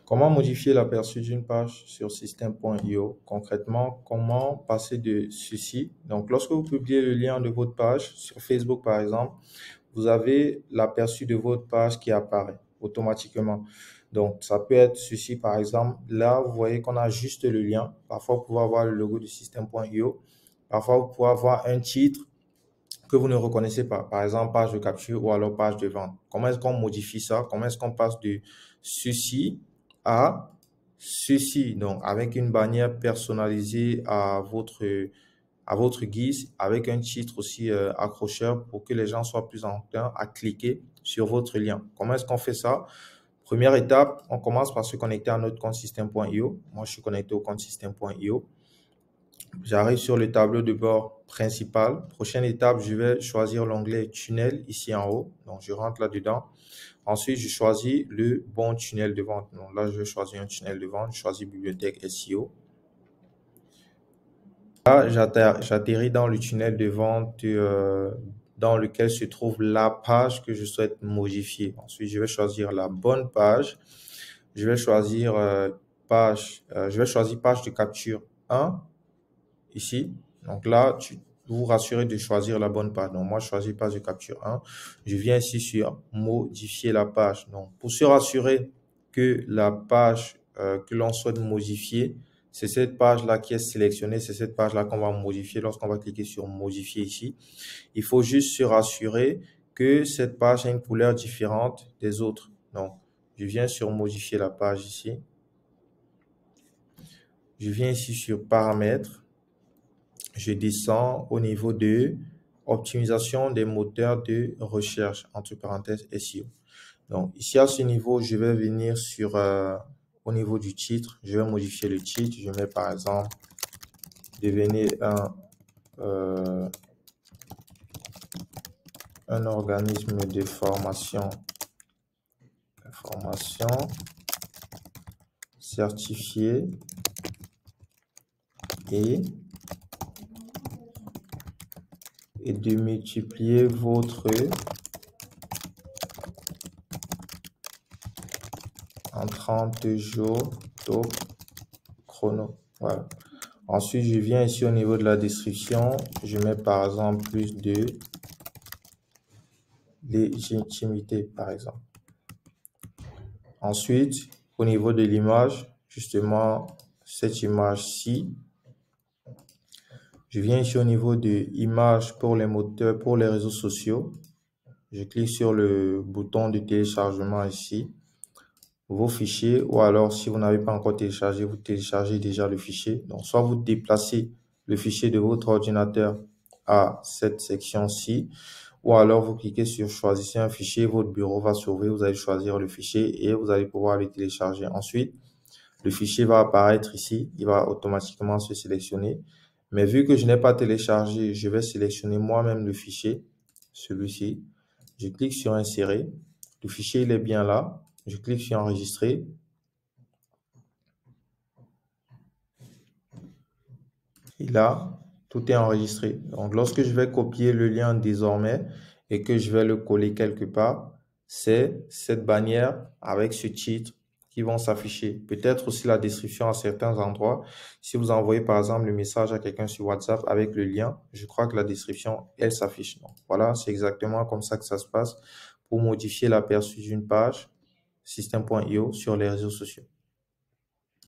Comment modifier l'aperçu d'une page sur système.io? Concrètement, comment passer de ceci? Donc, lorsque vous publiez le lien de votre page sur Facebook, par exemple, vous avez l'aperçu de votre page qui apparaît automatiquement. Donc, ça peut être ceci, par exemple. Là, vous voyez qu'on a juste le lien. Parfois, vous pouvez avoir le logo du système.io. Parfois, vous pouvez avoir un titre que vous ne reconnaissez pas. Par exemple, page de capture ou alors page de vente. Comment est-ce qu'on modifie ça? Comment est-ce qu'on passe de ceci à ceci? Donc, avec une bannière personnalisée à votre guise, avec un titre aussi accrocheur pour que les gens soient plus enclins à cliquer sur votre lien. Comment est-ce qu'on fait ça? Première étape, on commence par se connecter à notre compte système.io. Moi, je suis connecté au compte système.io. J'arrive sur le tableau de bord principal. Prochaine étape, je vais choisir l'onglet tunnel ici en haut. Donc, je rentre là-dedans. Ensuite, je choisis le bon tunnel de vente. Donc là, je vais choisir un tunnel de vente. Je choisis bibliothèque SEO. Là, j'atterris dans le tunnel de vente dans lequel se trouve la page que je souhaite modifier. Ensuite, je vais choisir la bonne page. Je vais choisir je vais choisir page de capture 1 ici. Donc là, vous vous rassurez de choisir la bonne page. Donc moi, je choisis page de capture 1. Je viens ici sur modifier la page. Donc pour se rassurer que la page que l'on souhaite modifier, c'est cette page-là qui est sélectionnée. C'est cette page-là qu'on va modifier lorsqu'on va cliquer sur modifier ici. Il faut juste se rassurer que cette page a une couleur différente des autres. Donc, je viens sur modifier la page ici. Je viens ici sur paramètres. Je descends au niveau de optimisation des moteurs de recherche, entre parenthèses SEO. Donc, ici à ce niveau, je vais venir sur au niveau du titre. Je vais modifier le titre. Je mets par exemple devenir un organisme de formation certifié et de multiplier votre en 30 jours top chrono. Voilà. Ensuite, je viens ici au niveau de la description. Je mets par exemple plus de légitimité, par exemple. Ensuite, au niveau de l'image, justement, cette image-ci, je viens ici au niveau de images pour les moteurs, pour les réseaux sociaux. Je clique sur le bouton de téléchargement ici. Vos fichiers, ou alors si vous n'avez pas encore téléchargé, vous téléchargez déjà le fichier. Donc, soit vous déplacez le fichier de votre ordinateur à cette section-ci, ou alors vous cliquez sur choisissez un fichier, votre bureau va s'ouvrir, vous allez choisir le fichier et vous allez pouvoir le télécharger. Ensuite, le fichier va apparaître ici, il va automatiquement se sélectionner. Mais vu que je n'ai pas téléchargé, je vais sélectionner moi-même le fichier, celui-ci. Je clique sur insérer. Le fichier, il est bien là. Je clique sur enregistrer. Et là, tout est enregistré. Donc, lorsque je vais copier le lien désormais et que je vais le coller quelque part, c'est cette bannière avec ce titre qui vont s'afficher. Peut-être aussi la description à certains endroits. Si vous envoyez par exemple le message à quelqu'un sur WhatsApp avec le lien, je crois que la description, elle s'affiche. Donc, voilà, c'est exactement comme ça que ça se passe pour modifier l'aperçu d'une page système.io sur les réseaux sociaux.